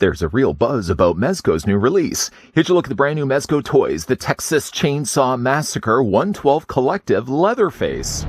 There's a real buzz about Mezco's new release. Here's a look at the brand new Mezco Toyz, the Texas Chainsaw Massacre 112 Collective Leatherface.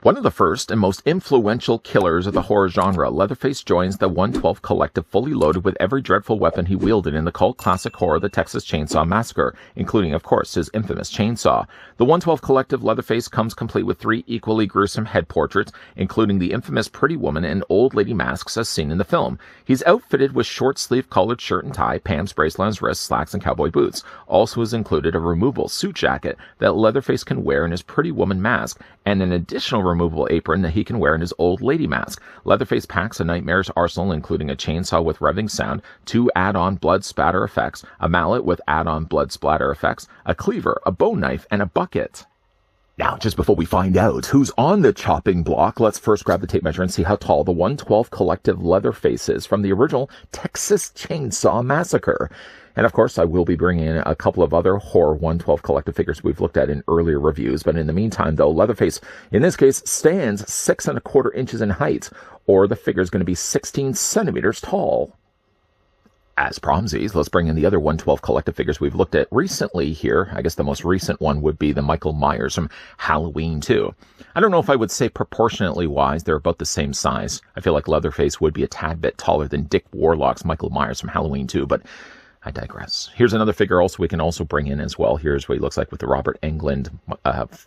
One of the first and most influential killers of the horror genre, Leatherface joins the 112 Collective fully loaded with every dreadful weapon he wielded in the cult classic horror The Texas Chainsaw Massacre, including, of course, his infamous chainsaw. The 112 Collective Leatherface comes complete with 3 equally gruesome head portraits, including the infamous pretty woman and old lady masks as seen in the film. He's outfitted with short-sleeved collared shirt and tie, pants, bracelet on his wrists, slacks, and cowboy boots. Also is included a removable suit jacket that Leatherface can wear in his pretty woman mask, and an additional removable apron that he can wear in his old lady mask. Leatherface packs a nightmarish arsenal, including a chainsaw with revving sound, 2 add-on blood spatter effects, a mallet with add-on blood splatter effects, a cleaver, a bone knife, and a bucket. Now, just before we find out who's on the chopping block, let's first grab the tape measure and see how tall the 112 Collective Leatherface is from the original Texas Chainsaw Massacre. And of course, I will be bringing in a couple of other horror 112 Collective figures we've looked at in earlier reviews. But in the meantime, though, Leatherface, in this case, stands 6 1/4 inches in height, or the figure is going to be 16 centimeters tall. As promsies, let's bring in the other 112 Collective figures we've looked at recently here. I guess the most recent one would be the Michael Myers from Halloween 2. I don't know if I would say proportionately wise, they're about the same size. I feel like Leatherface would be a tad bit taller than Dick Warlock's Michael Myers from Halloween 2, but I digress. Here's another figure also we can also bring in as well. Here's what he looks like with the Robert Englund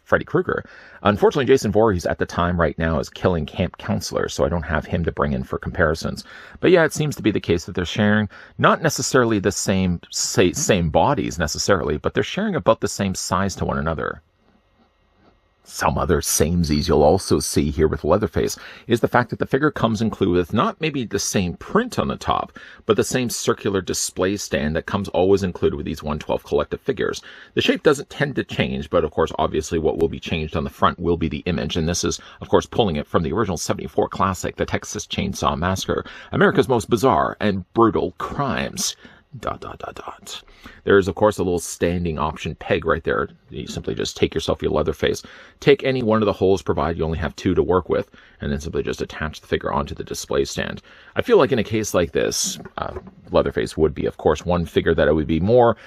Freddy Krueger. Unfortunately, Jason Voorhees at the time right now is killing camp counselors, so I don't have him to bring in for comparisons. But yeah, it seems to be the case that they're sharing not necessarily the same bodies necessarily, but they're sharing about the same size to one another. Some other samesies you'll also see here with Leatherface is the fact that the figure comes included with not maybe the same print on the top, but the same circular display stand that comes always included with these 112 Collective figures. The shape doesn't tend to change, but of course, obviously what will be changed on the front will be the image, and this is, of course, pulling it from the original 74 classic, The Texas Chainsaw Massacre, America's most bizarre and brutal crimes. ... There's, of course, a little standing option peg right there. You simply just take yourself your Leatherface, take any one of the holes, provided you only have 2 to work with, and then simply just attach the figure onto the display stand. I feel like in a case like this, Leatherface would be, of course, one figure that I would be more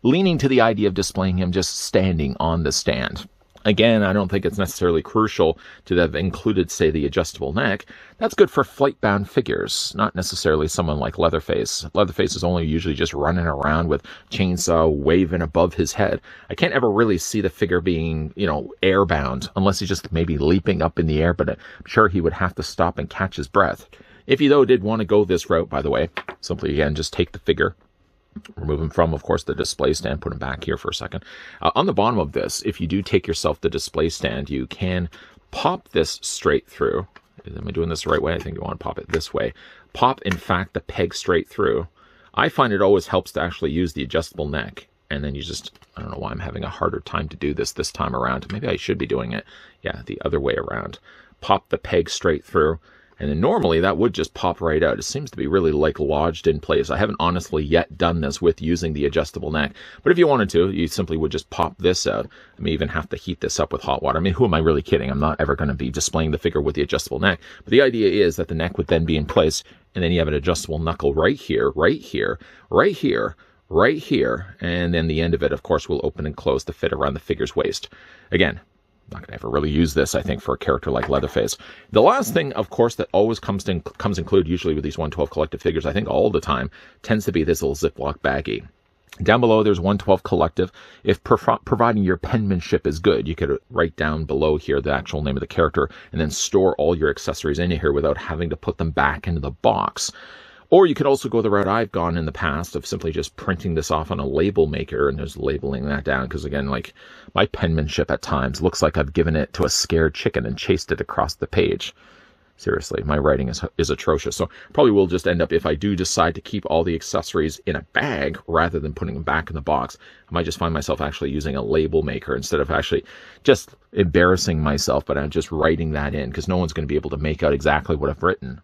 leaning to the idea of displaying him just standing on the stand. Again, I don't think it's necessarily crucial to have included, say, the adjustable neck. That's good for flight-bound figures, not necessarily someone like Leatherface. Leatherface is only usually just running around with chainsaw waving above his head. I can't ever really see the figure being, airbound, unless he's just maybe leaping up in the air, but I'm sure he would have to stop and catch his breath. If you, though, did want to go this route, by the way, simply, again, just take the figure, remove him from, of course, the display stand, put him back here for a second. On the bottom of this, if you do take yourself the display stand, you can pop this straight through. Am I doing this the right way? I think you want to pop it this way. Pop, in fact, the peg straight through. I find it always helps to actually use the adjustable neck. And then you just, I don't know why I'm having a harder time to do this time around. Maybe I should be doing it, yeah, the other way around. Pop the peg straight through. And then normally that would just pop right out. It seems to be really like lodged in place. I haven't honestly yet done this with using the adjustable neck. But if you wanted to, you simply would just pop this out. I may even have to heat this up with hot water. I mean, who am I really kidding? I'm not ever going to be displaying the figure with the adjustable neck. But the idea is that the neck would then be in place. And then you have an adjustable knuckle right here, right here, right here, right here. And then the end of it, of course, will open and close to fit around the figure's waist. Again, not going to ever really use this, I think, for a character like Leatherface. The last thing, of course, that always comes included, usually with these 112 Collective figures, I think all the time, tends to be this little Ziploc baggie. Down below, there's 112 Collective. If providing your penmanship is good, you could write down below here the actual name of the character and then store all your accessories in here without having to put them back into the box. Or you could also go the route I've gone in the past of simply just printing this off on a label maker and just labeling that down. Because again, like my penmanship at times looks like I've given it to a scared chicken and chased it across the page. Seriously, my writing is atrocious. So probably will just end up, if I do decide to keep all the accessories in a bag rather than putting them back in the box, I might just find myself actually using a label maker instead of actually just embarrassing myself, but I'm just writing that in because no one's going to be able to make out exactly what I've written.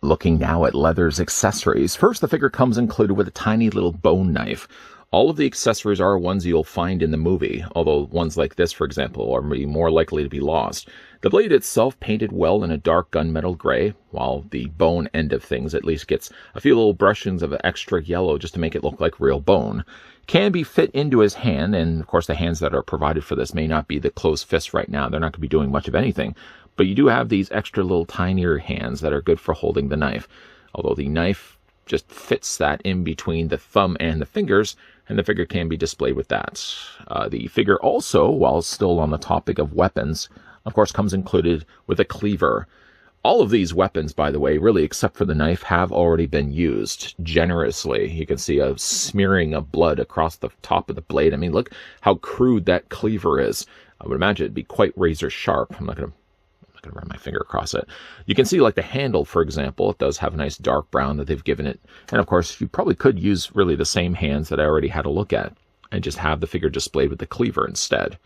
Looking now at Leather's accessories. First, the figure comes included with a tiny little bone knife. All of the accessories are ones you'll find in the movie, although ones like this, for example, are more likely to be lost. The blade itself painted well in a dark gunmetal gray, while the bone end of things at least gets a few little brushings of extra yellow just to make it look like real bone. Can be fit into his hand, and of course the hands that are provided for this may not be the closed fists right now. They're not going to be doing much of anything, but you do have these extra little tinier hands that are good for holding the knife, although the knife just fits that in between the thumb and the fingers, and the figure can be displayed with that. The figure also, while still on the topic of weapons, of course comes included with a cleaver. All of these weapons, by the way, really except for the knife, have already been used generously. You can see a smearing of blood across the top of the blade. I mean, look how crude that cleaver is. I would imagine it'd be quite razor sharp. I'm not going to run my finger across it. You can see like the handle, for example, it does have a nice dark brown that they've given it. And of course, you probably could use really the same hands that I already had a look at and just have the figure displayed with the cleaver instead.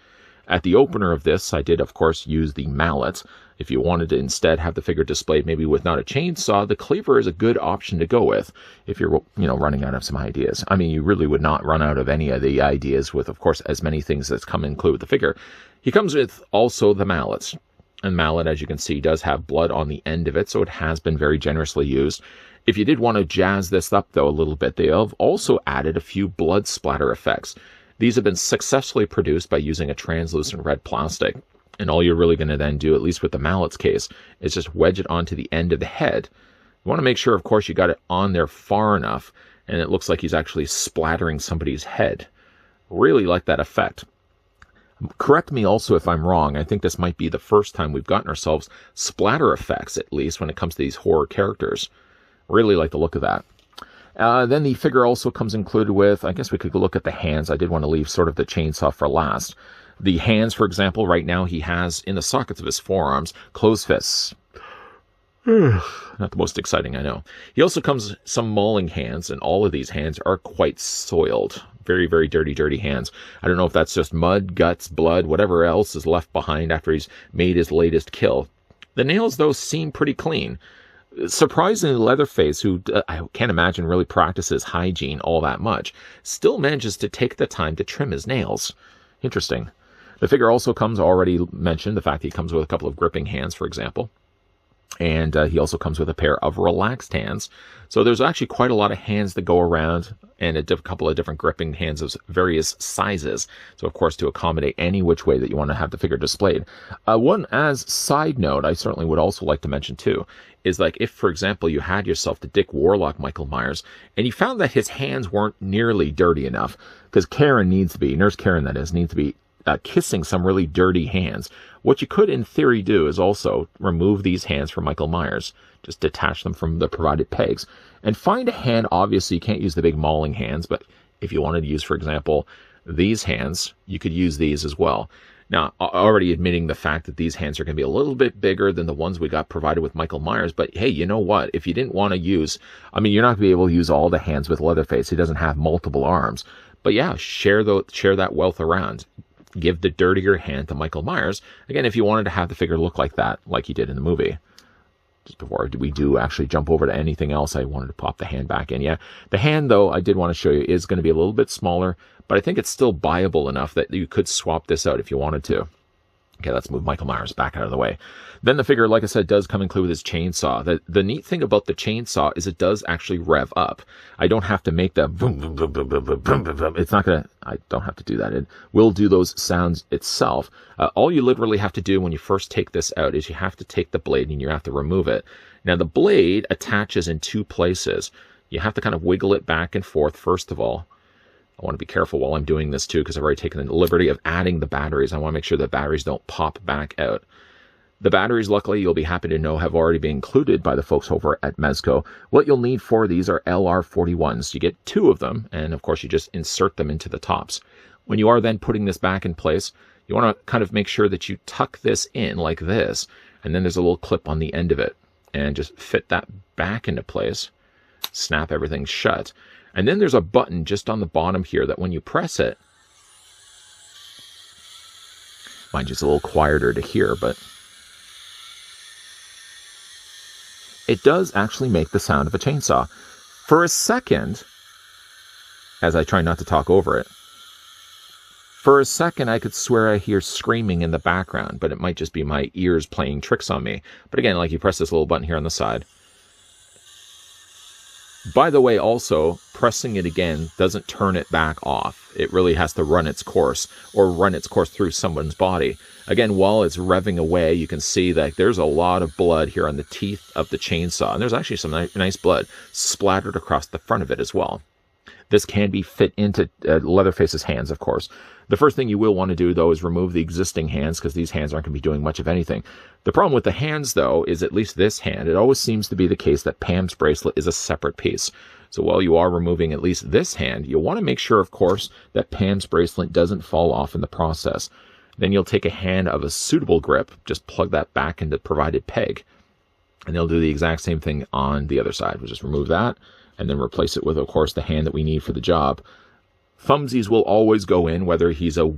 At the opener of this, I did, of course, use the mallet. If you wanted to instead have the figure displayed maybe with not a chainsaw, the cleaver is a good option to go with if you're, running out of some ideas. I mean, you really would not run out of any of the ideas with, of course, as many things that come include with the figure. He comes with also the mallets. And mallet, as you can see, does have blood on the end of it, so it has been very generously used. If you did want to jazz this up, though, a little bit, they have also added a few blood splatter effects. These have been successfully produced by using a translucent red plastic. And all you're really going to then do, at least with the mallet's case, is just wedge it onto the end of the head. You want to make sure, of course, you got it on there far enough, and it looks like he's actually splattering somebody's head. Really like that effect. Correct me also if I'm wrong. I think this might be the first time we've gotten ourselves splatter effects, at least when it comes to these horror characters. Really like the look of that. Then the figure also comes included with, I guess we could look at the hands. I did want to leave sort of the chainsaw for last. The hands, for example, right now he has in the sockets of his forearms, closed fists. Not the most exciting, I know. He also comes some mauling hands, and all of these hands are quite soiled. Very, very dirty, dirty hands. I don't know if that's just mud, guts, blood, whatever else is left behind after he's made his latest kill. The nails, though, seem pretty clean. Surprisingly, Leatherface, who I can't imagine really practices hygiene all that much, still manages to take the time to trim his nails. Interesting. The figure also comes, already mentioned, the fact that he comes with a couple of gripping hands, for example. And he also comes with a pair of relaxed hands. So there's actually quite a lot of hands that go around, and a couple of different gripping hands of various sizes. So, of course, to accommodate any which way that you want to have the figure displayed. One as side note, I certainly would also like to mention, too, is like if, for example, you had yourself the Dick Warlock Michael Myers, and you found that his hands weren't nearly dirty enough, because Karen needs to be, Nurse Karen that is, needs to be kissing some really dirty hands. What you could, in theory, do is also remove these hands from Michael Myers. Just detach them from the provided pegs. And find a hand, obviously you can't use the big mauling hands, but if you wanted to use, for example, these hands, you could use these as well. Now, already admitting the fact that these hands are going to be a little bit bigger than the ones we got provided with Michael Myers, but hey, you know what? If you didn't want to use, I mean, you're not going to be able to use all the hands with Leatherface. He doesn't have multiple arms. But yeah, share that wealth around. Give the dirtier hand to Michael Myers. Again, if you wanted to have the figure look like that, like he did in the movie. Just before we do actually jump over to anything else, I wanted to pop the hand back in. Yeah, the hand, though, I did want to show you, is going to be a little bit smaller, but I think it's still buyable enough that you could swap this out if you wanted to. Okay, let's move Michael Myers back out of the way. Then the figure, like I said, does come included with his chainsaw. The neat thing about the chainsaw is it does actually rev up. I don't have to make the boom, boom, boom, boom, boom, boom, boom, boom, boom. It's not going to, I don't have to do that. It will do those sounds itself. All you literally have to do when you first take this out is you have to take the blade and you have to remove it. Now, the blade attaches in two places. You have to kind of wiggle it back and forth, first of all. I want to be careful while I'm doing this too, because I've already taken the liberty of adding the batteries. I want to make sure the batteries don't pop back out. The batteries, luckily, you'll be happy to know, have already been included by the folks over at Mezco. What you'll need for these are LR41s. You get 2 of them, and of course you just insert them into the tops. When you are then putting this back in place, you want to kind of make sure that you tuck this in like this, and then there's a little clip on the end of it, and just fit that back into place. Snap everything shut. And then there's a button just on the bottom here that when you press it, mind you, it's a little quieter to hear, but it does actually make the sound of a chainsaw. For a second, as I try not to talk over it, for a second I could swear I hear screaming in the background, but it might just be my ears playing tricks on me. But again, like, you press this little button here on the side. By the way, also, pressing it again doesn't turn it back off. It really has to run its course, or run its course through someone's body. Again, while it's revving away, you can see that there's a lot of blood here on the teeth of the chainsaw. And there's actually some nice blood splattered across the front of it as well. This can be fit into Leatherface's hands, of course. The first thing you will want to do, though, is remove the existing hands, because these hands aren't going to be doing much of anything. The problem with the hands, though, is at least this hand, it always seems to be the case that Pam's bracelet is a separate piece. So while you are removing at least this hand, you'll want to make sure, of course, that Pam's bracelet doesn't fall off in the process. Then you'll take a hand of a suitable grip, just plug that back into the provided peg, and they'll do the exact same thing on the other side. We'll just remove that, and then replace it with, of course, the hand that we need for the job. Thumbsies will always go in, whether he's a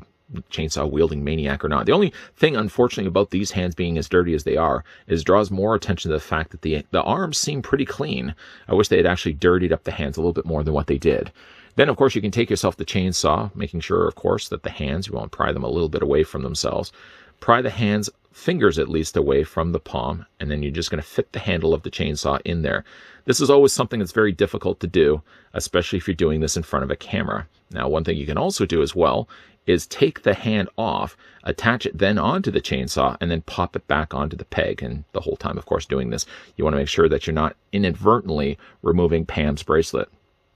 chainsaw-wielding maniac or not. The only thing, unfortunately, about these hands being as dirty as they are is draws more attention to the fact that the arms seem pretty clean. I wish they had actually dirtied up the hands a little bit more than what they did. Then, of course, you can take yourself the chainsaw, making sure, of course, that the hands, you want to pry them a little bit away from themselves. Pry the hands, fingers at least, away from the palm, and then you're just going to fit the handle of the chainsaw in there. This is always something that's very difficult to do, especially if you're doing this in front of a camera. Now, one thing you can also do as well is take the hand off, attach it then onto the chainsaw, and then pop it back onto the peg. And the whole time, of course, doing this, you want to make sure that you're not inadvertently removing Pam's bracelet.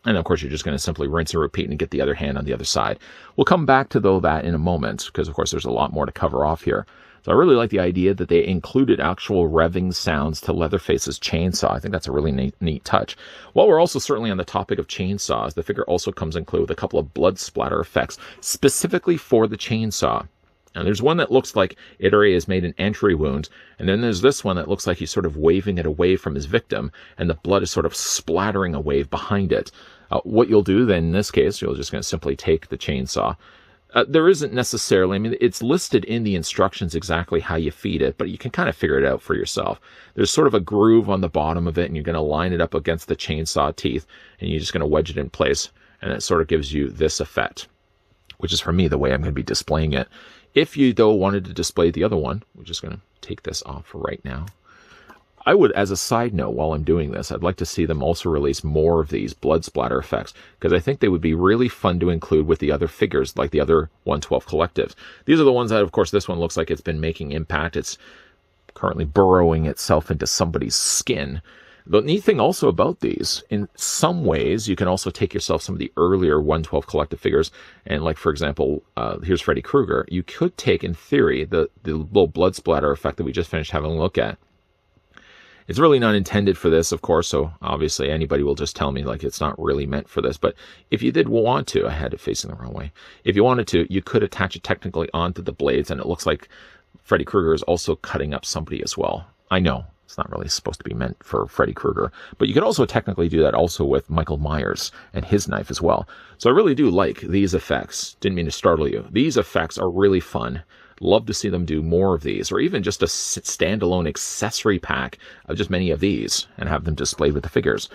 And, of course, you're just going to simply rinse and repeat and get the other hand on the other side. We'll come back to, though, that in a moment, because, of course, there's a lot more to cover off here. So I really like the idea that they included actual revving sounds to Leatherface's chainsaw. I think that's a really neat touch. While we're also certainly on the topic of chainsaws, the figure also comes included with a couple of blood splatter effects, specifically for the chainsaw. Now, there's one that looks like Itare has made an entry wound, and then there's this one that looks like he's sort of waving it away from his victim, and the blood is sort of splattering a wave behind it. What you'll do then in this case, you're just going to simply take the chainsaw. There isn't necessarily, I mean, it's listed in the instructions exactly how you feed it, but you can kind of figure it out for yourself. There's sort of a groove on the bottom of it, and you're going to line it up against the chainsaw teeth, and you're just going to wedge it in place, and it sort of gives you this effect, which is, for me, the way I'm going to be displaying it. If you, though, wanted to display the other one, we're just going to take this off right now. I would, as a side note, while I'm doing this, I'd like to see them also release more of these blood splatter effects, because I think they would be really fun to include with the other figures, like the other 112 collectives. These are the ones that, of course, this one looks like it's been making impact. It's currently burrowing itself into somebody's skin. The neat thing also about these, in some ways, you can also take yourself some of the earlier 112 collective figures, and like, for example, here's Freddy Krueger. You could take, in theory, the little blood splatter effect that we just finished having a look at. It's really not intended for this, of course, so obviously anybody will just tell me, like, it's not really meant for this. But if you did want to, I had it facing the wrong way. If you wanted to, you could attach it technically onto the blades, and it looks like Freddy Krueger is also cutting up somebody as well. I know it's not really supposed to be meant for Freddy Krueger, but you could also technically do that also with Michael Myers and his knife as well. So I really do like these effects. Didn't mean to startle you. These effects are really fun. Love to see them do more of these, or even just a standalone accessory pack of just many of these and have them displayed with the figures.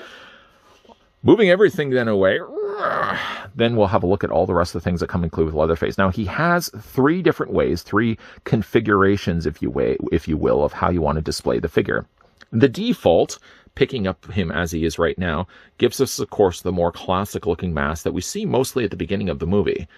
Moving everything then away, then we'll have a look at all the rest of the things that come included with Leatherface. Now, he has 3 different ways, 3 configurations, if you will, of how you want to display the figure. The default, picking up him as he is right now, gives us, of course, the more classic-looking mask that we see mostly at the beginning of the movie.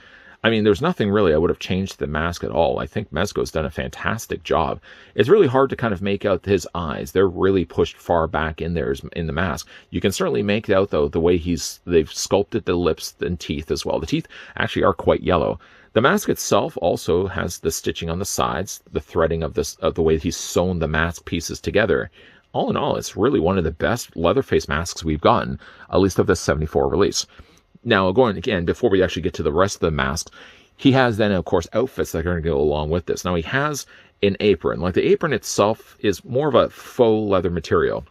I mean, there's nothing really I would have changed to the mask at all. I think Mezco's done a fantastic job. It's really hard to kind of make out his eyes. They're really pushed far back in there in the mask. You can certainly make out, though, the way they've sculpted the lips and teeth as well. The teeth actually are quite yellow. The mask itself also has the stitching on the sides, the threading of the way he's sewn the mask pieces together. All in all, it's really one of the best Leatherface masks we've gotten, at least of this 74 release. Now, going again, before we actually get to the rest of the masks, he has then, of course, outfits that are going to go along with this. Now, he has an apron. Like, the apron itself is more of a faux leather material.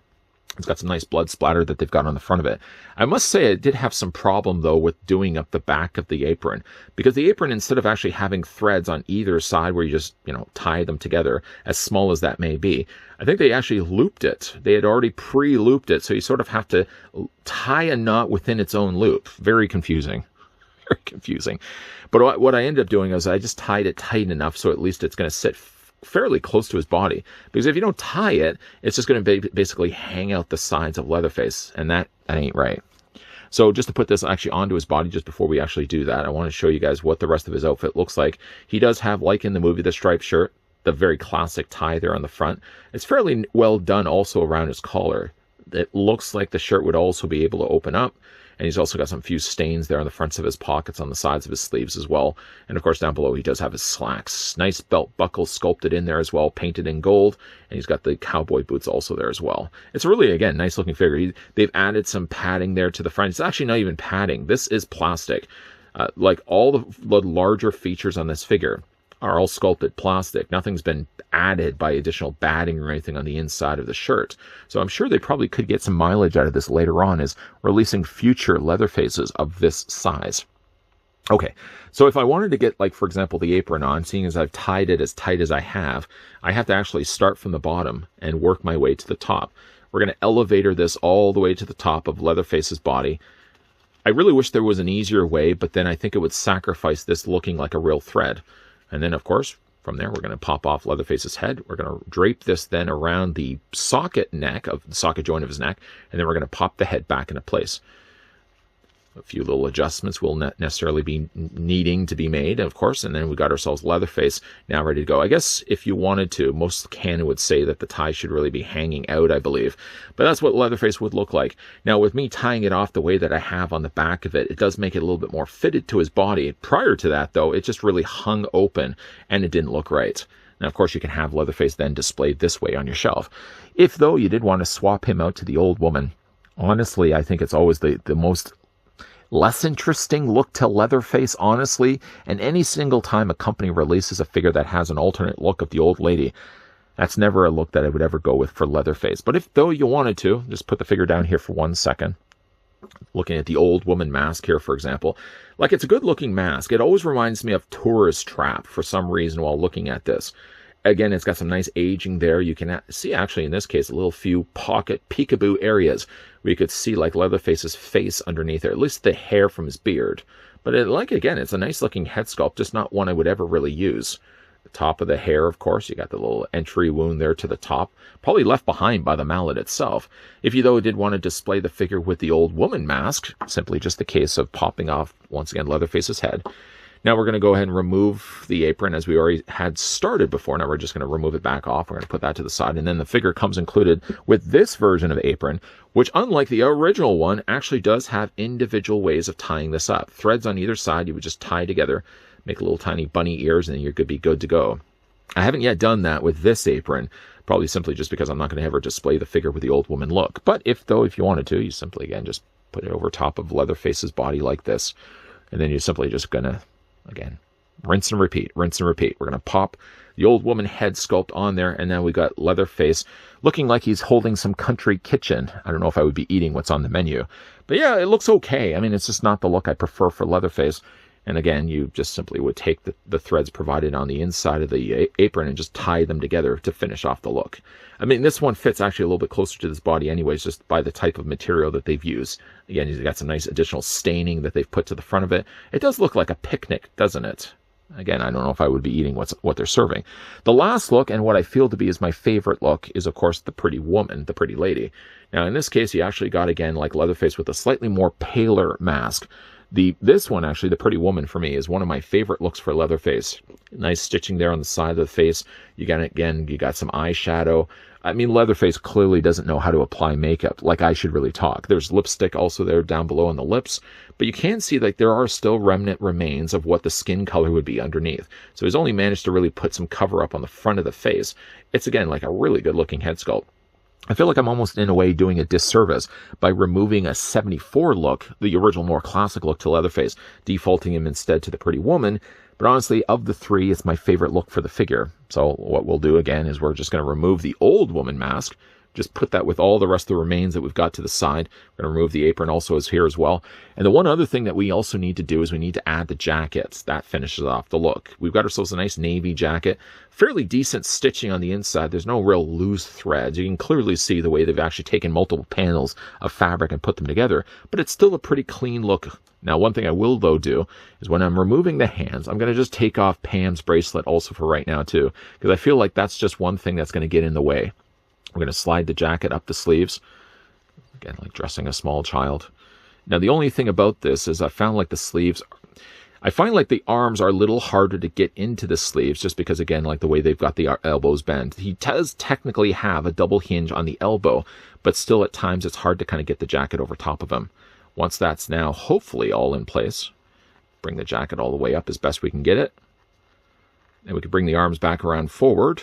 It's got some nice blood splatter that they've got on the front of it. I must say it did have some problem, though, with doing up the back of the apron. Because the apron, instead of actually having threads on either side where you just, tie them together, as small as that may be, I think they actually looped it. They had already pre-looped it, so you sort of have to tie a knot within its own loop. Very confusing. Very confusing. But what I ended up doing is I just tied it tight enough so at least it's going to sit fairly close to his body, because if you don't tie it, it's just going to basically hang out the sides of Leatherface, and that ain't right. So just to put this actually onto his body, just before we actually do that, I want to show you guys what the rest of his outfit looks like. He does have, like in the movie, the striped shirt, the very classic tie there on the front. It's fairly well done also around his collar. It looks like the shirt would also be able to open up. And he's also got some few stains there on the fronts of his pockets, on the sides of his sleeves as well. And of course, down below, he does have his slacks. Nice belt buckle sculpted in there as well, painted in gold. And he's got the cowboy boots also there as well. It's really, again, nice looking figure. They've added some padding there to the front. It's actually not even padding. This is plastic. Like all the larger features on this figure are all sculpted plastic. Nothing's been added by additional batting or anything on the inside of the shirt. So I'm sure they probably could get some mileage out of this later on as releasing future Leatherfaces of this size. Okay, so if I wanted to get, like, for example, the apron on, seeing as I've tied it as tight as I have to actually start from the bottom and work my way to the top. We're going to elevator this all the way to the top of Leatherface's body. I really wish there was an easier way, but then I think it would sacrifice this looking like a real thread. And then, of course, from there, we're going to pop off Leatherface's head. We're going to drape this then around the socket joint of his neck, and then we're going to pop the head back into place. A few little adjustments will not necessarily be needing to be made, of course, and then we got ourselves Leatherface now ready to go. I guess if you wanted to, most canon would say that the tie should really be hanging out, I believe. But that's what Leatherface would look like. Now, with me tying it off the way that I have on the back of it, it does make it a little bit more fitted to his body. Prior to that, though, it just really hung open, and it didn't look right. Now, of course, you can have Leatherface then displayed this way on your shelf. If, though, you did want to swap him out to the old woman, honestly, I think it's always the most less interesting look to Leatherface, honestly, and any single time a company releases a figure that has an alternate look of the old lady, that's never a look that I would ever go with for Leatherface. But if, though, you wanted to, just put the figure down here for 1 second. Looking at the old woman mask here, for example, like, it's a good looking mask. It always reminds me of Tourist Trap for some reason while looking at this. Again, it's got some nice aging there. You can see, actually, in this case, a little few pocket peekaboo areas where you could see, like, Leatherface's face underneath there, at least the hair from his beard. But, again, it's a nice-looking head sculpt, just not one I would ever really use. The top of the hair, of course, you got the little entry wound there to the top, probably left behind by the mallet itself. If you, though, did want to display the figure with the old woman mask, simply just the case of popping off, once again, Leatherface's head. Now we're going to go ahead and remove the apron as we already had started before. Now we're just going to remove it back off. We're going to put that to the side. And then the figure comes included with this version of apron, which, unlike the original one, actually does have individual ways of tying this up. Threads on either side you would just tie together, make little tiny bunny ears, and then you're going to be good to go. I haven't yet done that with this apron, probably simply just because I'm not going to ever display the figure with the old woman look. But if you wanted to, you simply, again, just put it over top of Leatherface's body like this. And then you're simply just going to, again, rinse and repeat, rinse and repeat. We're going to pop the old woman head sculpt on there, and now we got Leatherface looking like he's holding some country kitchen. I don't know if I would be eating what's on the menu. But yeah, it looks okay. I mean, it's just not the look I prefer for Leatherface. And again, you just simply would take the threads provided on the inside of the apron and just tie them together to finish off the look. I mean, this one fits actually a little bit closer to this body anyways, just by the type of material that they've used. Again, you've got some nice additional staining that they've put to the front of it. It does look like a picnic, doesn't it? Again, I don't know if I would be eating what they're serving. The last look, and what I feel to be is my favorite look, is, of course, the pretty woman, the pretty lady. Now, in this case, you actually got, again, like Leatherface with a slightly more paler mask. This one, actually, the Pretty Woman, for me, is one of my favorite looks for Leatherface. Nice stitching there on the side of the face. You got some eyeshadow. I mean, Leatherface clearly doesn't know how to apply makeup, like I should really talk. There's lipstick also there down below on the lips, but you can see like there are still remnant remains of what the skin color would be underneath. So he's only managed to really put some cover up on the front of the face. It's, again, like a really good looking head sculpt. I feel like I'm almost in a way doing a disservice by removing a 74 look, the original more classic look to Leatherface, defaulting him instead to the Pretty Woman. But honestly, of the three, it's my favorite look for the figure. So what we'll do again is we're just going to remove the old woman mask, just put that with all the rest of the remains that we've got to the side. We're going to remove the apron also is here as well. And the one other thing that we also need to do is we need to add the jackets. That finishes off the look. We've got ourselves a nice navy jacket, fairly decent stitching on the inside. There's no real loose threads. You can clearly see the way they've actually taken multiple panels of fabric and put them together, but it's still a pretty clean look. Now, one thing I will, though, do is when I'm removing the hands, I'm going to just take off Pam's bracelet also for right now, too, because I feel like that's just one thing that's going to get in the way. We're going to slide the jacket up the sleeves, again, like dressing a small child. Now, the only thing about this is I find like the arms are a little harder to get into the sleeves just because, again, like the way they've got the elbows bent. He does technically have a double hinge on the elbow, but still at times it's hard to kind of get the jacket over top of him. Once that's now hopefully all in place, bring the jacket all the way up as best we can get it. And we can bring the arms back around forward,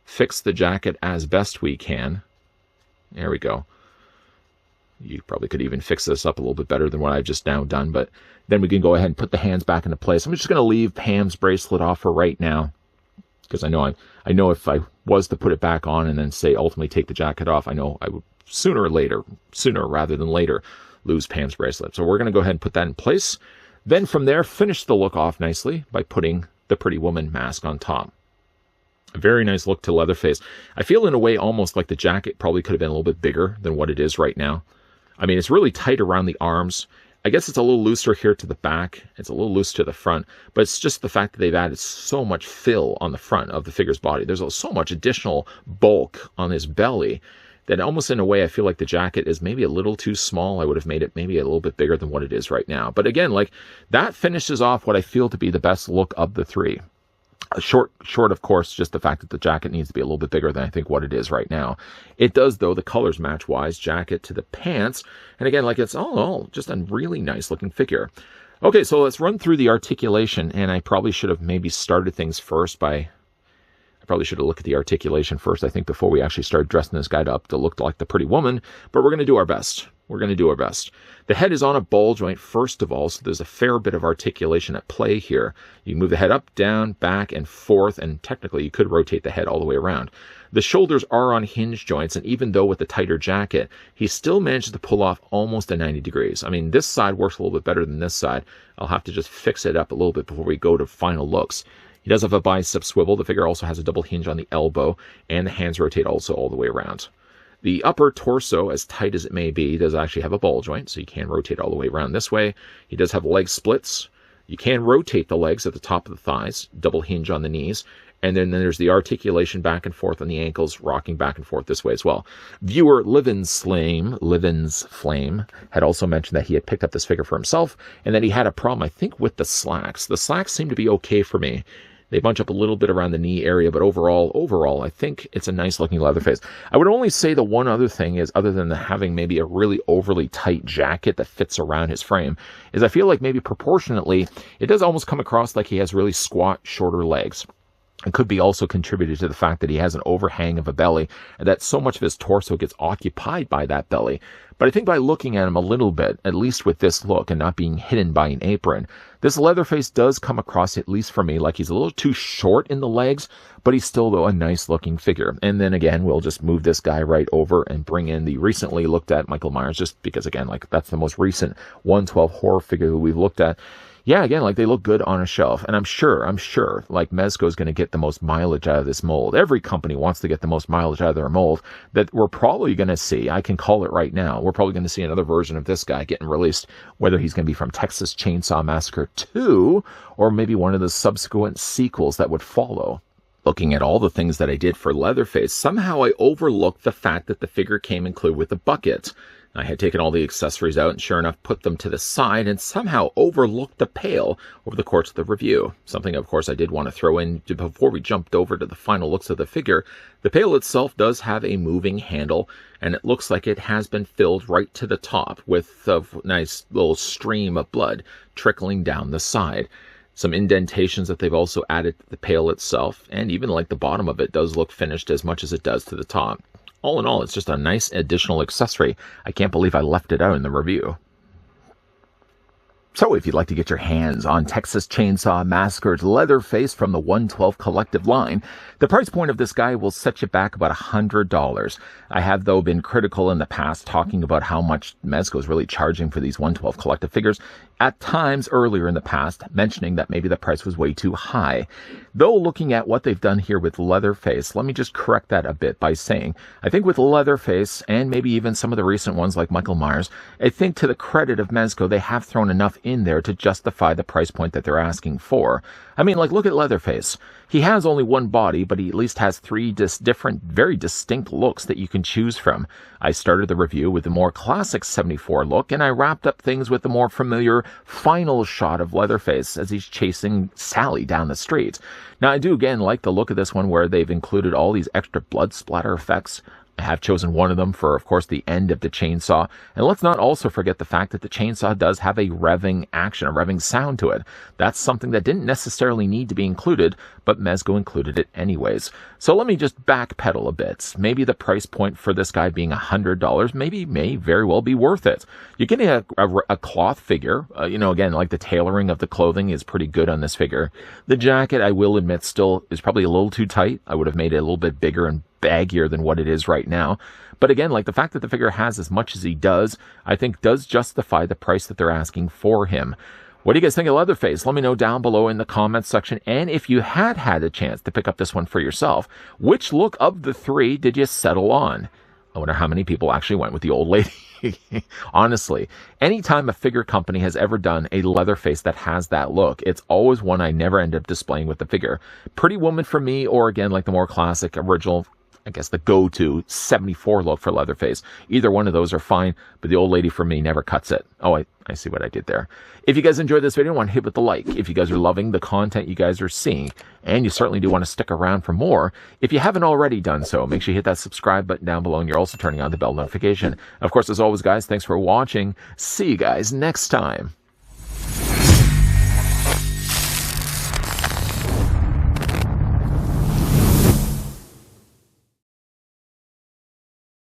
fix the jacket as best we can. There we go. You probably could even fix this up a little bit better than what I've just now done, but then we can go ahead and put the hands back into place. I'm just going to leave Pam's bracelet off for right now, because I know if I was to put it back on and then say ultimately take the jacket off, I know I would sooner rather than later, lose Pam's bracelet. So we're going to go ahead and put that in place. Then from there, finish the look off nicely by putting the Pretty Woman mask on top. A very nice look to Leatherface. I feel in a way almost like the jacket probably could have been a little bit bigger than what it is right now. I mean, it's really tight around the arms. I guess it's a little looser here to the back. It's a little loose to the front, but it's just the fact that they've added so much fill on the front of the figure's body. There's so much additional bulk on his belly that almost in a way I feel like the jacket is maybe a little too small. I would have made it maybe a little bit bigger than what it is right now. But again, like that finishes off what I feel to be the best look of the three. Short, of course, just the fact that the jacket needs to be a little bit bigger than I think what it is right now. It does, though, the colors match-wise, jacket to the pants. And again, like it's all just a really nice-looking figure. Okay, so let's run through the articulation. And I probably should have maybe started things first by... I probably should have looked at the articulation first, I think, before we actually started dressing this guy up to look like the Pretty Woman. But we're going to do our best. We're going to do our best. The head is on a ball joint, first of all, so there's a fair bit of articulation at play here. You can move the head up, down, back, and forth, and technically you could rotate the head all the way around. The shoulders are on hinge joints, and even though with the tighter jacket, he still manages to pull off almost a 90 degrees. I mean, this side works a little bit better than this side. I'll have to just fix it up a little bit before we go to final looks. He does have a bicep swivel. The figure also has a double hinge on the elbow, and the hands rotate also all the way around. The upper torso, as tight as it may be, does actually have a ball joint, so you can rotate all the way around this way. He does have leg splits. You can rotate the legs at the top of the thighs, double hinge on the knees, and then there's the articulation back and forth on the ankles, rocking back and forth this way as well. Viewer Livens Flame had also mentioned that he had picked up this figure for himself, and that he had a problem, I think, with the slacks. The slacks seem to be okay for me. They bunch up a little bit around the knee area, but overall, I think it's a nice-looking Leatherface. I would only say the one other thing is, other than having maybe a really overly tight jacket that fits around his frame, is I feel like maybe proportionately, it does almost come across like he has really squat, shorter legs. It could be also contributed to the fact that he has an overhang of a belly, and that so much of his torso gets occupied by that belly. But I think by looking at him a little bit, at least with this look and not being hidden by an apron, this Leatherface does come across, at least for me, like he's a little too short in the legs, but he's still, though, a nice-looking figure. And then, again, we'll just move this guy right over and bring in the recently looked at Michael Myers, just because, again, like that's the most recent 112 horror figure who we've looked at. Yeah, again, like they look good on a shelf. And I'm sure, like Mezco is going to get the most mileage out of this mold. Every company wants to get the most mileage out of their mold. That we're probably going to see, I can call it right now, we're probably going to see another version of this guy getting released, whether he's going to be from Texas Chainsaw Massacre 2, or maybe one of the subsequent sequels that would follow. Looking at all the things that I did for Leatherface, somehow I overlooked the fact that the figure came included with a bucket. I had taken all the accessories out and sure enough put them to the side and somehow overlooked the pail over the course of the review. Something, of course, I did want to throw in before we jumped over to the final looks of the figure. The pail itself does have a moving handle, and it looks like it has been filled right to the top with a nice little stream of blood trickling down the side. Some indentations that they've also added to the pail itself, and even like the bottom of it does look finished as much as it does to the top. All in all, it's just a nice additional accessory. I can't believe I left it out in the review. So if you'd like to get your hands on Texas Chainsaw Massacre's Leatherface from the 112 Collective line, the price point of this guy will set you back about $100. I have, though, been critical in the past talking about how much Mezco is really charging for these 112 Collective figures, at times earlier in the past, mentioning that maybe the price was way too high. Though looking at what they've done here with Leatherface, let me just correct that a bit by saying, I think with Leatherface, and maybe even some of the recent ones like Michael Myers, I think to the credit of Mezco, they have thrown enough in there to justify the price point that they're asking for. I mean, like, look at Leatherface. He has only one body, but he at least has three different, very distinct looks that you can choose from. I started the review with the more classic 74 look, and I wrapped up things with the more familiar final shot of Leatherface as he's chasing Sally down the street. Now, I do again like the look of this one where they've included all these extra blood splatter effects. I have chosen one of them for, of course, the end of the chainsaw. And let's not also forget the fact that the chainsaw does have a revving action, a revving sound to it. That's something that didn't necessarily need to be included, but Mezco included it anyways. So let me just backpedal a bit. Maybe the price point for this guy being $100 may very well be worth it. You're getting a cloth figure. Again, like the tailoring of the clothing is pretty good on this figure. The jacket, I will admit, still is probably a little too tight. I would have made it a little bit bigger and baggier than what it is right now. But again, like the fact that the figure has as much as he does, I think does justify the price that they're asking for him. What do you guys think of Leatherface? Let me know down below in the comments section. And if you had a chance to pick up this one for yourself, which look of the three did you settle on? I wonder how many people actually went with the old lady. Honestly, anytime a figure company has ever done a Leatherface that has that look, it's always one I never end up displaying with the figure. Pretty Woman for me, or again, like the more classic original, I guess the go-to 74 look for Leatherface. Either one of those are fine, but the old lady for me never cuts it. Oh, I see what I did there. If you guys enjoyed this video, I want to hit with the like. If you guys are loving the content you guys are seeing, and you certainly do want to stick around for more, if you haven't already done so, make sure you hit that subscribe button down below, and you're also turning on the bell notification. Of course, as always, guys, thanks for watching. See you guys next time.